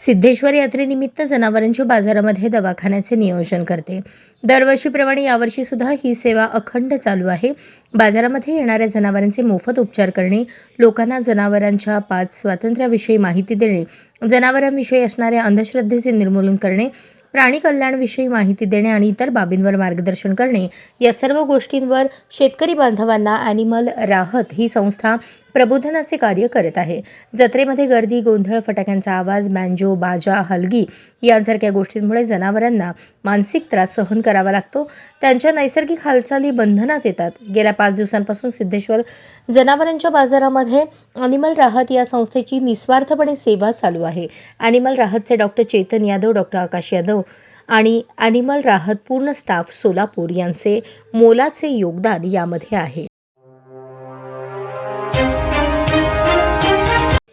सिद्धेश्वर यात्रेनिमित्त जनावरांच्या बाजारामध्ये दवाखान्याचे नियोजन करते। दरवर्षीप्रमाणे यावर्षी सुद्धा ही सेवा अखंड चालू आहे। बाजारामध्ये येणाऱ्या जनावरांचे मोफत उपचार करणे, लोकांना जनावरांच्या 5 स्वातंत्र्याविषयी माहिती देणे, जनावरांविषयी असणाऱ्या अंधश्रद्धेचे निर्मूलन करणे, प्राणी कल्याणाविषयी माहिती देणे आणि इतर बाबींवर मार्गदर्शन करणे, या सर्व गोष्टींवर शेतकरी बांधवांना ॲनिमल राहत ही संस्था प्रबोधनाचे कार्य करत आहे। जत्रेमध्ये गर्दी, गोंधळ, फटाक्यांचा आवाज, बँजो, बाजा, हलगी यांसारख्या गोष्टींमुळे जनावरांना मानसिक त्रास सहन करावा लागतो। त्यांच्या नैसर्गिक हालचाली बंधनात येतात। गेल्या 5 दिवसांपासून सिद्धेश्वर जनावरांच्या बाजारामध्ये ॲनिमल राहत या संस्थेची निस्वार्थपणे सेवा चालू आहे। ॲनिमल राहतचे डॉक्टर चेतन यादव, डॉक्टर आकाश यादव आणि ॲनिमल राहत पूर्ण स्टाफ सोलापूर यांचे मोलाचे योगदान यामध्ये आहे।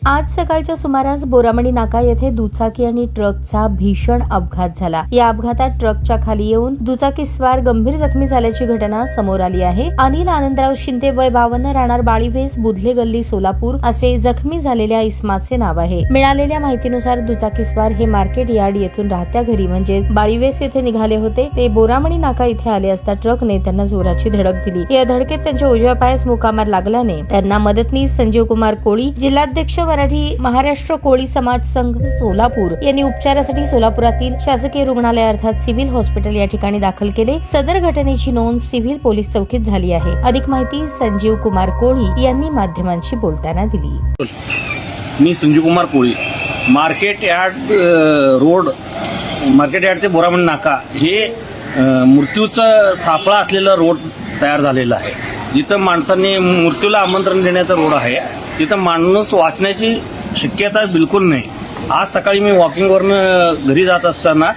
आज सकाळच्या सुमारास बोरामणी नाका येथे दुचाकी आणि ट्रकचा भीषण अपघात झाला। या अपघातात ट्रकच्या खाली येऊन दुचाकीस्वार गंभीर जखमी झाल्याची घटना समोर आली आहे। अनिल आनंदराव शिंदे, वय 52, राहणार बाळीवेस, बुधले गल्ली, सोलापूर असे जखमी झालेल्या इस्माचे नाव आहे। मिळालेल्या माहितीनुसार दुचाकीस्वार हे मार्केट यार्ड येथून राहत्या घरी म्हणजेच बाळीवेस येथे निघाले होते। ते बोरामणी नाका इथे आले असता ट्रकने त्यांना जोराची धडक दिली। या धडकेत त्यांच्या उजव्या पायास मुकामार लागल्याने त्यांना मदतनीस संजीव कुमार कोळी, जिल्हाध्यक्ष मराठी महाराष्ट्र कोळी समाज संघ सोलापूर यांनी उपचारासाठी सोलापुरातील शासकीय रुग्णालय अर्थात सिव्हिल हॉस्पिटल या ठिकाणी दाखल केले। सदर घटनेची नोंद सिव्हिल पोलीस चौकीत झाली आहे। अधिक माहिती संजीव कुमार कोळी यांनी माध्यमांशी बोलताना दिली। मी संजीव कुमार कोळी, मार्केट यार्ड ते बोरामणी नाका हे मृत्यूचा सापळा असलेला रोड तयार झालेला आहे। जिथं माणसांनी मृत्यूला आमंत्रण देण्याचा रोड आहे, तिथं माणूस वाचण्याची शक्यता बिलकुल नाही। आज सकाळी मी वॉकिंगवरनं घरी जात असताना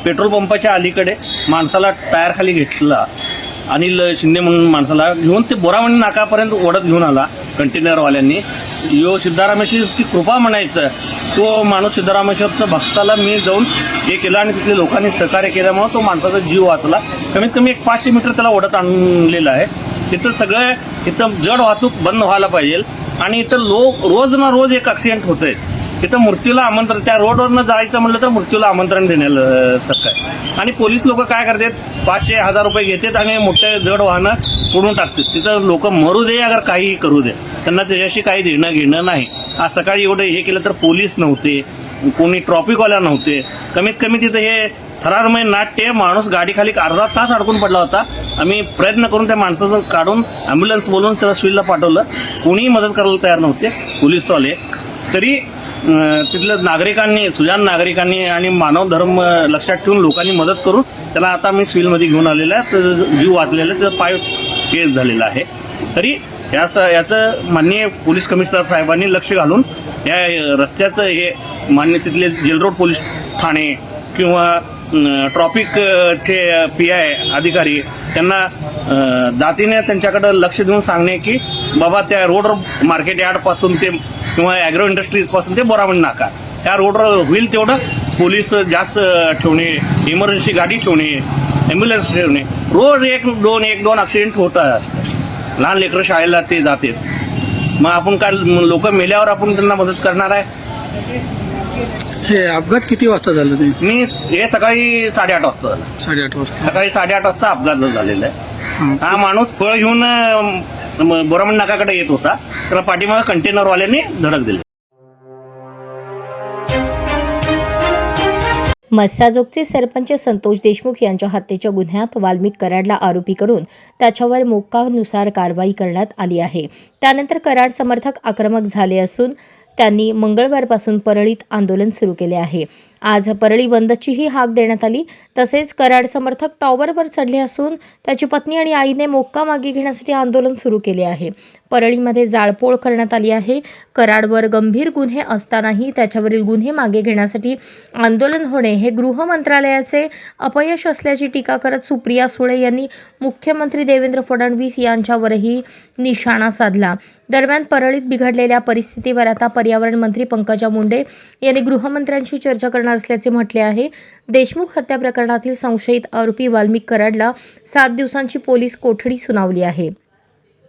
पेट्रोल पंपाच्या अलीकडे माणसाला टायरखाली घेतला, अनिल शिंदे म्हणून माणसाला घेऊन ते बोरामणी नाकापर्यंत ओढत घेऊन आला कंटेनरवाल्यांनी। सिद्धरामेश्वरची कृपा म्हणायचं, तो माणूस सिद्धरामेश्वरच्या भक्ताला मी जाऊन हे केलं आणि तिथल्या लोकांनी सहकार्य केल्यामुळे तो माणसाचा जीव वाचला। कमीत कमी 500 मीटर त्याला ओढत आणलेलं आहे। इथं जड वाहतूक बंद व्हायला पाहिजे आणि इथं रोज ना रोज एक ॲक्सिडेंट होतंय। इथं मृत्यूला आमंत्रण, त्या रोडवरनं जायचं म्हणलं तर मृत्यूला आमंत्रण देण्यासारखं आहे। आणि पोलीस लोक काय करतात, 500-1000 रुपये घेतात आणि मोठे जड वाहनं सोडून टाकतात। तिथं लोक मरू दे अगर काही करू दे, त्यांना त्याच्याशी काही देणं घेणं नाही। आज सकाळी एवढं हे केलं तर पोलीस नव्हते, कोणी ट्रॉफिकवाल्या नव्हते। कमीत कमी तिथं हे थरारमय नाट्य माणूस गाडीखाली अर्धा तास अडकून पडला होता। आम्ही प्रयत्न करून त्या माणसाचं काढून ॲम्ब्युलन्स बोलवून त्याला सिव्हिलला पाठवलं, कोणीही मदत करायला तयार नव्हते पोलीसवाले। तरी तिथल्या नागरिकांनी, सुजाण नागरिकांनी आणि मानव धर्म लक्षात ठेवून लोकांनी मदत करून त्याला आता मी सिव्हिलमध्ये घेऊन आलेला आहे। तर जीव वाचलेला आहे, त्याचा पाय केस झालेला आहे। तरी याचं माननीय पोलीस कमिशनर साहेबांनी लक्ष घालून या रस्त्याचं हे मान्य तिथले जेल रोड पोलीस ठाणे किंवा ट्रॉफिकचे PI अधिकारी त्यांना जातीने त्यांच्याकडे लक्ष देऊन सांगणे की बाबा त्या रोडवर मार्केट यार्डपासून ते किंवा ॲग्रो इंडस्ट्रीजपासून ते बोरामणी नाका त्या रोडवर होईल तेवढं पोलीस जास्त ठेवणे, इमर्जन्सी गाडी ठेवणे, ॲम्ब्युलन्स ठेवणे। रोज 1-2 ॲक्सिडेंट होतात। लहान लेकरं शाळेला ते जातात, मग आपण काय लोक मेल्यावर आपण त्यांना मदत करणार आहे? हे अपघात किती वाजता झालं ते? मी हे सकाळी 8:30 वाजता झालं। 8:30 वाजता? सकाळी 8:30 वाजता अपघात झालेला आहे। हा माणूस फळ घेऊन बोरामणी नाकाकडे येत होता, त्याला पाठीमागे कंटेनरवाल्यांनी धडक दिली। मस्साजोगचे सरपंच संतोष देशमुख यांच्या हत्येच्या गुन्ह्यात वाल्मिक कराडला आरोपी करून त्याच्यावर मोक्कानुसार कारवाई करण्यात आली आहे। त्यानंतर कराड समर्थक आक्रमक झाले असून त्यांनी मंगळवारपासून परळीत आंदोलन सुरू केले आहे। आज परळी बंदचीही हाक देण्यात आली। तसेच कराड समर्थक टॉवरवर चढले असून त्याची पत्नी आणि आईने मोक्का मागे घेण्यासाठी आंदोलन सुरू केले आहे। परळीमध्ये जाळपोळ करण्यात आली आहे। कराडवर गंभीर गुन्हे असतानाही त्याच्यावरील गुन्हे मागे घेण्यासाठी आंदोलन होणे हे गृह मंत्रालयाचे अपयश असल्याची टीका करत सुप्रिया सुळे यांनी मुख्यमंत्री देवेंद्र फडणवीस यांच्यावरही निशाणा साधला। दरम्यान परळीत बिघडलेल्या परिस्थितीवर आता पर्यावरण मंत्री पंकजा मुंडे यांनी गृहमंत्र्यांशी चर्चा करणार असल्याचे म्हटले आहे। देशमुख हत्या प्रकरणातील संशयित आरोपी वाल्मिक कराडला 7 दिवसांची पोलीस कोठडी सुनावली आहे।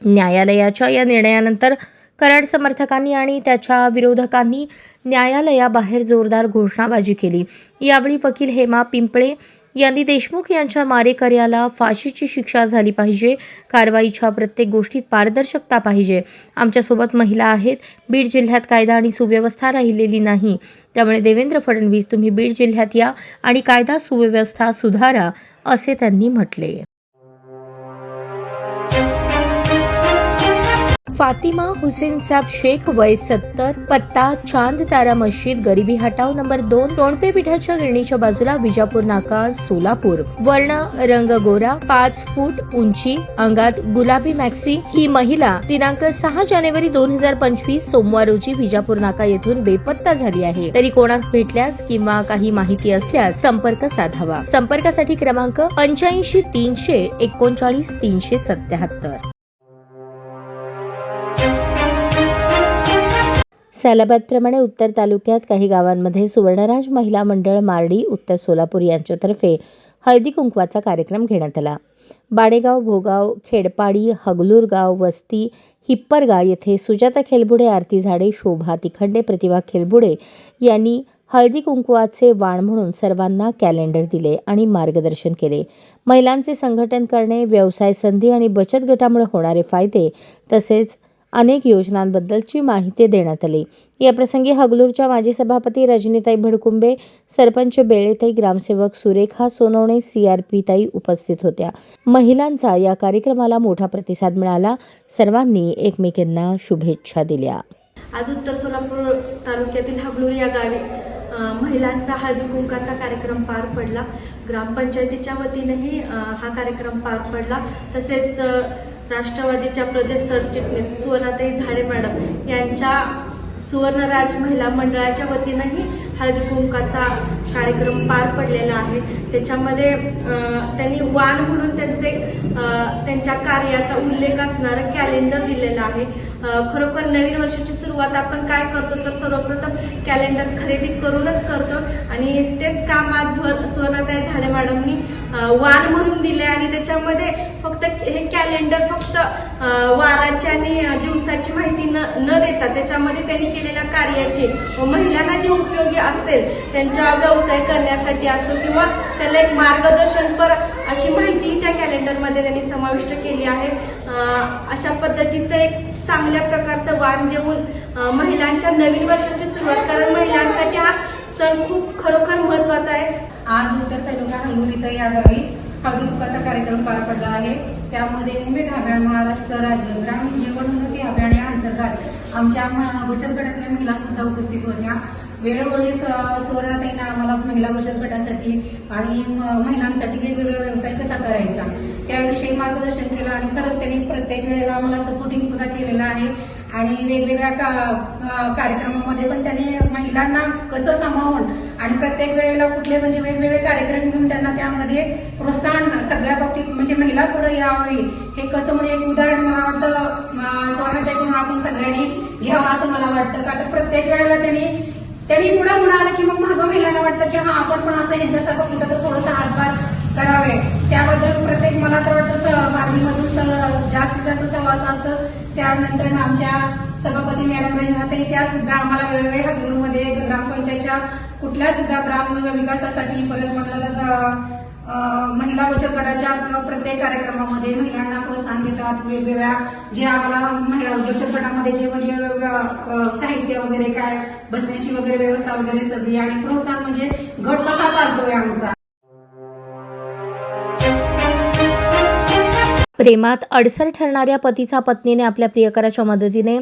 न्यायालयाच्या या निर्णयानंतर कराड समर्थकांनी आणि त्याच्या विरोधकांनी न्यायालयाबाहेर जोरदार घोषणाबाजी केली. यावेळी वकील हेमा पिंपळे यांनी देशमुख यांच्या मारेकऱ्याला फाशीची शिक्षा झाली पाहिजे. कारवाईच्या प्रत्येक गोष्टीत पारदर्शकता पाहिजे. आमच्यासोबत महिला आहेत. बीड जिल्ह्यात कायदा आणि सुव्यवस्था राहिलेली नाही. त्यामुळे देवेंद्र फडणवीस, तुम्ही बीड जिल्ह्यात या आणि कायदा सुव्यवस्था सुधारा, असे त्यांनी म्हटले. फातिमा हुसेन साब शेख, वय 70, पत्ता चांद तारा मस्जिद, गरिबी हटाव नंबर 2, टोणपे पिठाच्या गिरणीच्या बाजूला, विजापूर नाका, सोलापूर. वर्ण रंग गोरा, 5 फूट उंची, अंगात गुलाबी मॅक्सी. ही महिला दिनांक 6 जानेवारी 2025 सोमवार रोजी विजापूर नाका येथून बेपत्ता झाली आहे. तरी कोणास भेटल्यास किंवा काही माहिती असल्यास संपर्क साधावा. संपर्कासाठी क्रमांक 85 300 39 377. सालाबादप्रमाणे उत्तर तालुक्यात काही गावांमध्ये सुवर्णराज महिला मंडळ मार्डी उत्तर सोलापूर यांच्यातर्फे हळदी कुंकवाचा कार्यक्रम घेण्यात आला. बाणेगाव, भोगाव, खेडपाडी, हगलूरगाव, वस्ती, हिप्परगा येथे सुजाता खेलबुडे, आरती झाडे, शोभा तिखंडे, प्रतिभा खेलबुडे यांनी हळदी कुंकवाचे वाण म्हणून सर्वांना कॅलेंडर दिले आणि मार्गदर्शन केले. महिलांचे संघटन करणे, व्यवसाय संधी आणि बचत गटामुळे होणारे फायदे तसेच अनेक योजनांबद्दलची माहिती देण्यात आली. या प्रसंगी हगलूरच्या माजी सभापती रजनीताई भडकुंबे, सरपंच बेळेताई, ग्रामसेवक सुरेखा सोनवणे, CRP ताई उपस्थित होत्या. महिलांचा या कार्यक्रमाला मोठा प्रतिसाद मिळाला. सर्वांनी एकमेकांना शुभेच्छा दिल्या. आज उत्तर सोलापूर तालुक्यातील हगलूर या गावी महिलांचा हळदी कुंकाचा कार्यक्रम पार पडला. ग्रामपंचायतीच्या वतीनेही हा कार्यक्रम पार पडला. तसेच राष्ट्रवादीच्या प्रदेश सरचिटणीस सुवर्णाताई झाडे मॅडम यांच्या सुवर्णराज महिला मंडळाच्या वतीनेही हळदी कुंकाचा कार्यक्रम पार पडलेला आहे. त्याच्यामध्ये त्यांनी वाण म्हणून त्यांच्या कार्याचा उल्लेख असणारं कॅलेंडर दिलेलं आहे. खरोखर नवीन वर्षाची सुरुवात आपण काय करतो तर सर्वप्रथम कॅलेंडर खरेदी करूनच करतो आणि तेच काम आज सुवर्णाताई झाडे मॅडमनी वाण म्हणून दिले आणि त्याच्यामध्ये फक्त हे कॅलेंडर फक्त वाराची आणि दिवसाची माहिती न देता त्याच्यामध्ये त्यांनी केलेल्या कार्याची महिलांना जे उपयोगी असेल त्यांचा व्यवसाय करण्यासाठी असो किंवा त्याला एक मार्गदर्शनपर अशी माहिती त्या कॅलेंडरमध्ये त्यांनी समाविष्ट केली आहे. अशा पद्धतीचं एक चांगल्या प्रकारचं वाण देऊन महिलांच्या नवीन वर्षाची सुरुवात, कारण महिलांसाठी हा सण खूप खरोखर महत्त्वाचा आहे. आज उत्तर तालुका हंगूर इथं या गावी हळदी कुंकाचा कार्यक्रम पार पडला आहे. त्यामध्ये उमेद अभियान, महाराष्ट्र राज्य ग्रामीण जीवनोन्नती अभियान या अंतर्गत आमच्या बचत गटातल्या महिला सुद्धा उपस्थित होत्या. वेळोवेळी सुवर्णाताईंना आम्हाला महिला बचत गटासाठी आणि महिलांसाठी वेगवेगळा व्यवसाय कसा करायचा त्याविषयी मार्गदर्शन केलं आणि खरंच त्यांनी प्रत्येक वेळेला आम्हाला सपोर्टिंग सुद्धा केलेलं आहे. आणि वेगवेगळ्या कार्यक्रमामध्ये पण त्यांनी महिलांना कसं सामावून आणि प्रत्येक वेळेला कुठले म्हणजे वेगवेगळे कार्यक्रम घेऊन त्यांना त्यामध्ये प्रोत्साहन सगळ्या बाबतीत म्हणजे महिला पुढे यावी हे कसं म्हणजे एक उदाहरण मला वाटतं स्वर्णाताईकडून आपण सगळ्यांनी घ्यावं असं मला वाटतं. का तर प्रत्येक वेळेला त्यांनी पुढे म्हणाले की मग मागं महिलांना वाटतं की आपण पण असं ह्यांच्यासारखं कुठं तर थोडंसं हातभार करावे. त्याबद्दल प्रत्येक मला तर वाटतं मार्गीमधून जास्तीत जास्त सहवास असतं. त्यानंतर आमच्या सभापती मॅडम रंजनाताई त्या सुद्धा आम्हाला वेळोवेळी हगलूरमध्ये ग्रामपंचायतच्या कुठल्या सुद्धा ग्राम विकासासाठी परत म्हटलं तर महिला बचत गटाच्या प्रत्येक कार्यक्रमामध्ये महिलांना प्रोत्साहन देतात. वेगवेगळ्या जे आम्हाला महिला बचत गटामध्ये जे म्हणजे साहित्य वगैरे काय बसण्याची वगैरे व्यवस्था वगैरे सगळी आणि प्रोत्साहन म्हणजे गट कसा चालतोय आमचा. प्रेमात अडसर ठरणाऱ्या पतीचा पत्नीने आपल्या प्रियकराच्या मदतीने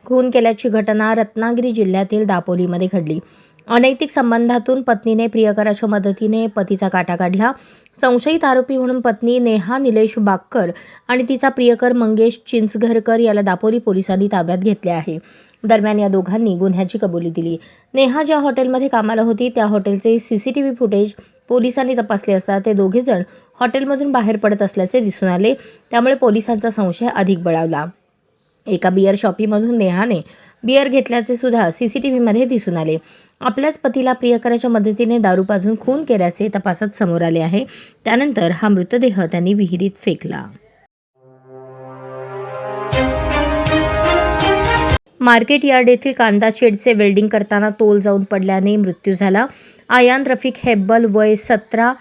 खून केल्याची घटना रत्नागिरी जिल्ह्यातील दापोलीमध्ये घडली. अनैतिक संबंधातून पत्नीने प्रियकराच्या मदतीने पतीचा काटा काढला. संशयित आरोपी म्हणून पत्नी नेहा निलेश बाक्कर आणि तिचा प्रियकर मंगेश चिंचघरकर याला दापोली पोलिसांनी ताब्यात घेतले आहे. दरम्यान या दोघांनी गुन्ह्याची कबुली दिली. नेहा ज्या हॉटेलमध्ये कामाला होती त्या हॉटेलचे CCTV फुटेज पोलिसांनी तपासले असता ते दोघे जण हॉटेलमधून बाहेर पडत असल्याचे दिसून आले. त्यामुळे पोलिसांचा संशय अधिक बळावला. एका बिअर शॉपीमधून नेहाने बिअर घेतल्याचे सुद्धा CCTVमध्ये दिसून आले. आपल्याच पतीला प्रियकराच्या मदतीने दारू पाजून खून केल्याचे तपासात समोर आले आहे. त्यानंतर हा मृतदेह त्यांनी विहिरीत फेकला. मार्केट यार्ड येथील कांदा शेडचे वेल्डिंग करताना तोल जाऊन पडल्याने मृत्यू झाला. आयान रफिक हेब्बल वय 17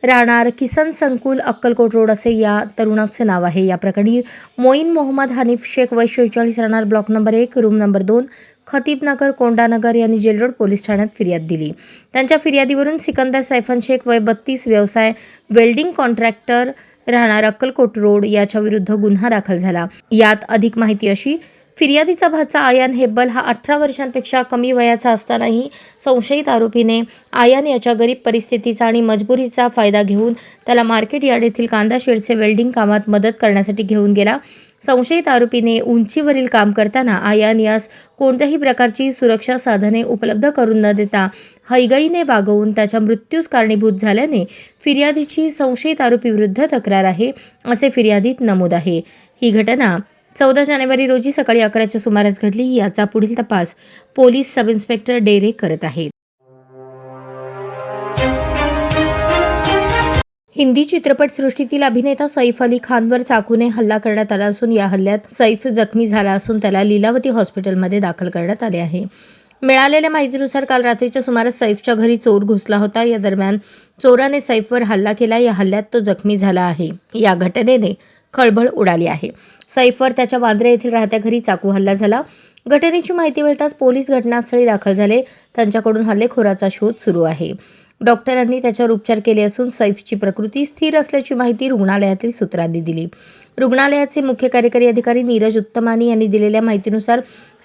राहणार किसन संकुल अक्कलकोट रोड असे या तरुणाचे नाव आहे. या प्रकरणी मोईन मोहम्मद हनीफ शेख वय 46 राहणार block number 1 room number 2 खतीबनगर Kondanagar यांनी जेल रोड पोलीस ठाण्यात फिर्याद दिली. त्यांच्या फिर्यादीवरून सिकंदर सैफन शेख वय 32 व्यवसाय वेल्डिंग कॉन्ट्रॅक्टर राहणार अक्कलकोट रोड याच्या विरुद्ध गुन्हा दाखल झाला. यात अधिक माहिती अशी: फिर्यादीचा भाचा आयान हेब्बल हा 18 वर्षांपेक्षा कमी वयाचा असतानाही संशयित आरोपीने आयान याच्या गरीब परिस्थितीचा आणि मजबुरीचा फायदा घेऊन त्याला मार्केट यार्ड येथील कांदा शेडचे वेल्डिंग कामात मदत करण्यासाठी घेऊन गेला. संशयित आरोपीने उंचीवरील काम करताना आयान यास कोणत्याही प्रकारची सुरक्षा साधने उपलब्ध करून न देता हयगईने वागवून त्याच्या मृत्यूस कारणीभूत झाल्याने फिर्यादीची संशयित आरोपी विरुद्ध तक्रार आहे, असे फिर्यादीत नमूद आहे. ही घटना 14 जानेवारी रोजी सकाळी 11च्या सुमारास घडली. याचा पुढील तपास पोलीस सब इन्स्पेक्टर डेरे करत आहेत. हिंदी चित्रपटसृष्टीतील अभिनेता सैफ अली खानवर चाकूने हल्ला करण्यात आला असून या हल्ल्यात सैफ जखमी झाला असून त्याला लीलावती हॉस्पिटलमध्ये दाखल करण्यात आले आहे. मिळालेल्या माहितीनुसार काल रात्रीच्या सुमारास सैफच्या घरी चोर घुसला होता. या दरम्यान चोराने सैफवर हल्ला केला. या हल्ल्यात तो जखमी झाला आहे. या घटनेने खळबळ उडाली आहे. सैफवर त्याच्या वांद्रे येथील राहत्या घरी चाकू हल्ला झाला. घटनेची माहिती मिळताच पोलीस घटनास्थळी दाखल झाले. त्यांच्याकडून हल्लेखोराचा शोध सुरू आहे. डॉक्टरांनी त्याच्यावर उपचार केले असून सैफची प्रकृती स्थिर असल्याची माहिती रुग्णालयातील सूत्रांनी दिली. रुग्णालयाचे मुख्य कार्यकारी अधिकारी नीरज उत्तमानी यांनी दिलेल्या माहितीनुसार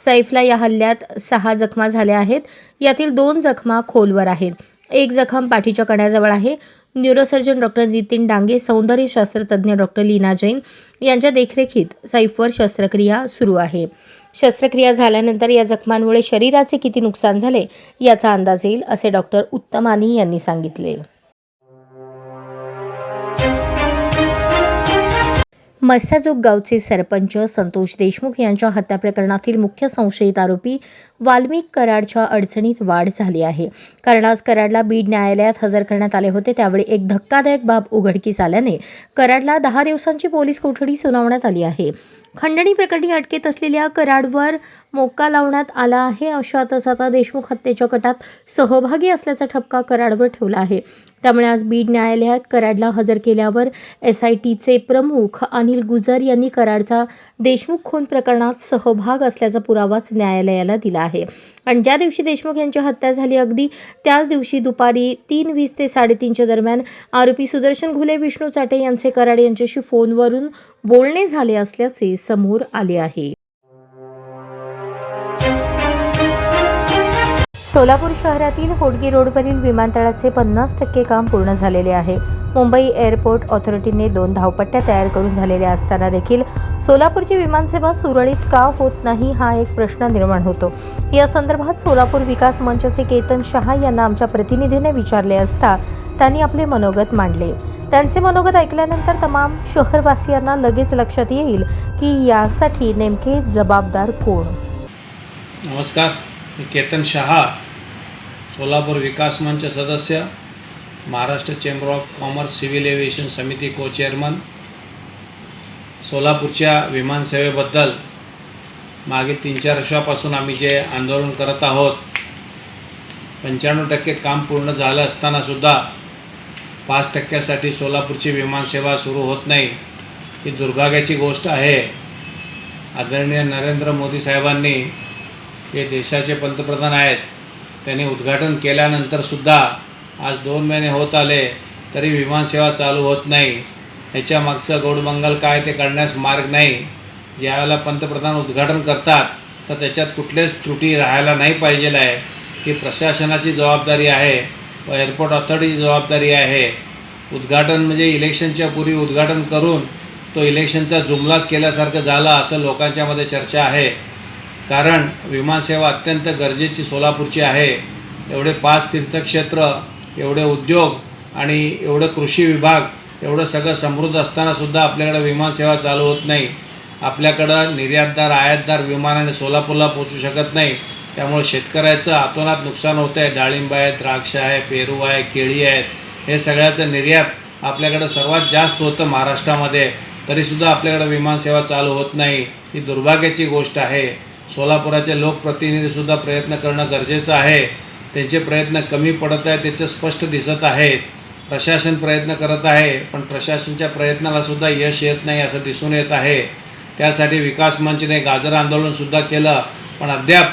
सैफला या हल्ल्यात 6 जखमा झाल्या आहेत. यातील 2 जखमा खोलवर आहेत. 1 जखम पाठीच्या कण्याजवळ आहे. न्यूरोसर्जन डॉक्टर नितीन डांगे, सौंदर्य शास्त्रज्ञ डॉक्टर लीना जैन यांच्या देखरेखीत सैफवर शस्त्रक्रिया सुरू आहे. शस्त्रक्रिया झाल्यानंतर या जखमांमुळे शरीराचे किती नुकसान झाले याचा अंदाज येईल, असे डॉक्टर उत्तमानी यांनी सांगितले. मस्साजोग गावचे सरपंच संतोष देशमुख यांच्या हत्या प्रकरणातील मुख्य संशयित आरोपी वाल्मिक कराडच्या अडचणीत वाढ झाली आहे. कारण आज कराडला बीड न्यायालयात हजर करण्यात आले होते. त्यावेळी एक धक्कादायक बाब उघडकीस आल्याने कराडला 10 दिवसांची पोलीस कोठडी सुनावण्यात आली आहे. खंडणी प्रकरणी अटकेत असलेल्या कराडवर मोक्का लावण्यात आला आहे. अशातच आता देशमुख हत्येच्या कटात सहभागी असल्याचा ठपका कराडवर ठेवला आहे. त्यामुळे आज बीड न्यायालयात कराडला हजर केल्यावर SITचे प्रमुख अनिल गुजर यांनी कराडचा देशमुख खून प्रकरणात सहभाग असल्याचा पुरावाच न्यायालयाला दिला आहे. आणि ज्या दिवशी देशमुख यांची हत्या झाली अगदी त्याच दिवशी दुपारी 3:20 ते 3:30च्या दरम्यान आरोपी सुदर्शन घुले, विष्णू चाटे यांचे कराड यांच्याशी फोनवरून बोलणे झाले असल्याचे समोर आले आहे. सोलापूर शहरातील होडगी रोडवरील विमानतळाचे 50% काम पूर्ण झालेले आहे. मुंबई एअरपोर्ट ऑथॉरिटीने 2 धावपट्ट्या तयार करून झालेल्या असताना देखील सोलापूरची विमानसेवा सुरळीत का होत नाही हा एक प्रश्न निर्माण होतो. या संदर्भात सोलापूर विकास मंचचे केतन शहा यांना आमच्या प्रतिनिधीने विचारले असता त्यांनी आपले मनोगत मांडले. त्यांचे मनोगत ऐकल्यानंतर तमाम शहरवासियांना लगेच लक्षात येईल की यासाठी नेमके जबाबदार कोण. नमस्कार, मी केतन शहा, सोलापूर विकास मंच सदस्य, Maharashtra chamber of commerce civil aviation समिती को चेअरमन. सोलापूरच्या विमानसेवेबद्दल मागील 3-4 वर्षापासून आम्ही जे आंदोलन करत आहोत, 95% काम पूर्ण झालं असतानासुद्धा 5% सोलापूरची विमानसेवा सुरू होत नाही. ही दुर्भाग्याची गोष्ट आहे. आदरणीय नरेंद्र मोदी साहेबांनी, हे देशाचे पंतप्रधान आहेत, त्यांनी उद्घाटन केल्यानंतरसुद्धा आज 2 महिने होत आले तरी विमानसेवा चालू होत नाही. ह्याच्या मागचं गोडमंगल काय ते कळण्यास मार्ग नाही. ज्यावेळेला पंतप्रधान उद्घाटन करतात तर त्याच्यात कुठलेच त्रुटी राहायला नाही पाहिजे आहे. ही प्रशासनाची जबाबदारी आहे व एअरपोर्ट ऑथॉरिटीची जबाबदारी आहे. उद्घाटन म्हणजे इलेक्शनच्या पूर्वी उद्घाटन करून तो इलेक्शनचा जुमलाच केल्यासारखं झालं असं लोकांच्या मध्ये चर्चा आहे. कारण विमानसेवा अत्यंत गरजेची सोलापूरची आहे. एवढे 5 तीर्थक्षेत्र, एवढे उद्योग आणि एवढं कृषी विभाग, एवढं सगळं समृद्ध असतानासुद्धा आपल्याकडे विमानसेवा चालू होत नाही. आपल्याकडं निर्यातदार आयातदार विमानाने सोलापूरला पोचू शकत नाही. त्यामुळे शेतकऱ्याचं अतोनात नुकसान होतं आहे. डाळिंब आहे, द्राक्ष आहे, पेरू आहे, केळी आहेत, हे सगळ्याचं निर्यात आपल्याकडं सर्वात जास्त होतं महाराष्ट्रामध्ये. तरीसुद्धा आपल्याकडं विमानसेवा चालू होत नाही. ही दुर्भाग्याची गोष्ट आहे. सोलापुराचे लोकप्रतिनिधीसुद्धा प्रयत्न करणं गरजेचं आहे. त्यांचे प्रयत्न कमी पडत आहे त्याचं स्पष्ट दिसत आहे. प्रशासन प्रयत्न करत आहे पण प्रशासनच्या प्रयत्नालासुद्धा यश येत नाही असं दिसून येत आहे. त्यासाठी विकास मंचने गाजर आंदोलनसुद्धा केलं पण अद्याप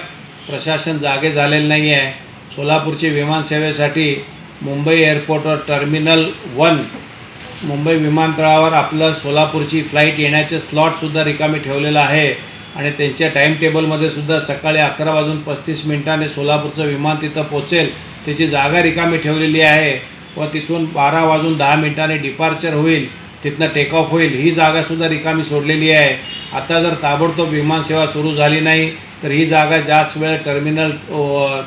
प्रशासन जागे झालेलं नाही आहे. सोलापूरची विमानसेवेसाठी मुंबई एअरपोर्टवर टर्मिनल 1 मुंबई विमानतळावर आपलं सोलापूरची फ्लाईट येण्याचे स्लॉटसुद्धा रिकामी ठेवलेलं आहे आणि त्यांच्या टाईम टेबलमध्ये सुद्धा सकाळी 11:35 सोलापूरचं विमान तिथं पोचेल त्याची जागा रिकामी ठेवलेली आहे व तिथून 12:10 डिपार्चर होईल, तिथनं टेक ऑफ होईल, ही जागासुद्धा रिकामी सोडलेली आहे. आता जर ताबडतोब विमानसेवा सुरू झाली नाही तर ही जागा जास्त वेळ टर्मिनल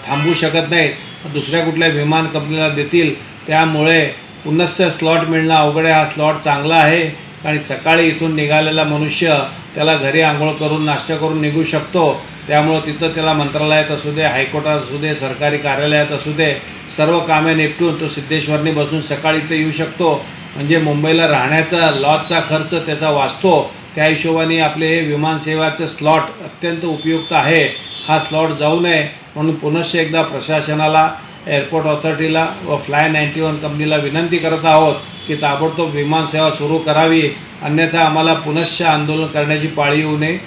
थांबू शकत नाही, दुसऱ्या कुठल्या विमान कंपनीला देतील. त्यामुळे पुनश्च स्लॉट मिळणं अवघड आहे. हा स्लॉट चांगला आहे आणि सकाळी इथून निघालेला मनुष्य त्याला घरी आंघोळ करून नाश्ता करून निघू शकतो. त्यामुळं तिथं त्याला मंत्रालयात असू दे, हायकोर्टात असू दे, सरकारी कार्यालयात असू दे, सर्व कामे निपटून तो सिद्धेश्वरनी बसून सकाळी इथं येऊ शकतो. म्हणजे मुंबईला राहण्याचा लॉजचा खर्च त्याचा वाचतो. त्या हिशोबाने आपले हे विमानसेवाचं स्लॉट अत्यंत उपयुक्त आहे. हा स्लॉट जाऊ नये म्हणून पुनश्च एकदा प्रशासनाला, एअरपोर्ट ऑथॉरिटीला व फ्लाय 91 कंपनीला विनंती करत आहोत की ताबडतोब विमानसेवा सुरू करावी, अन्यथा आम्हाला पुनश्च आंदोलन करण्याची पाळी येऊ नये.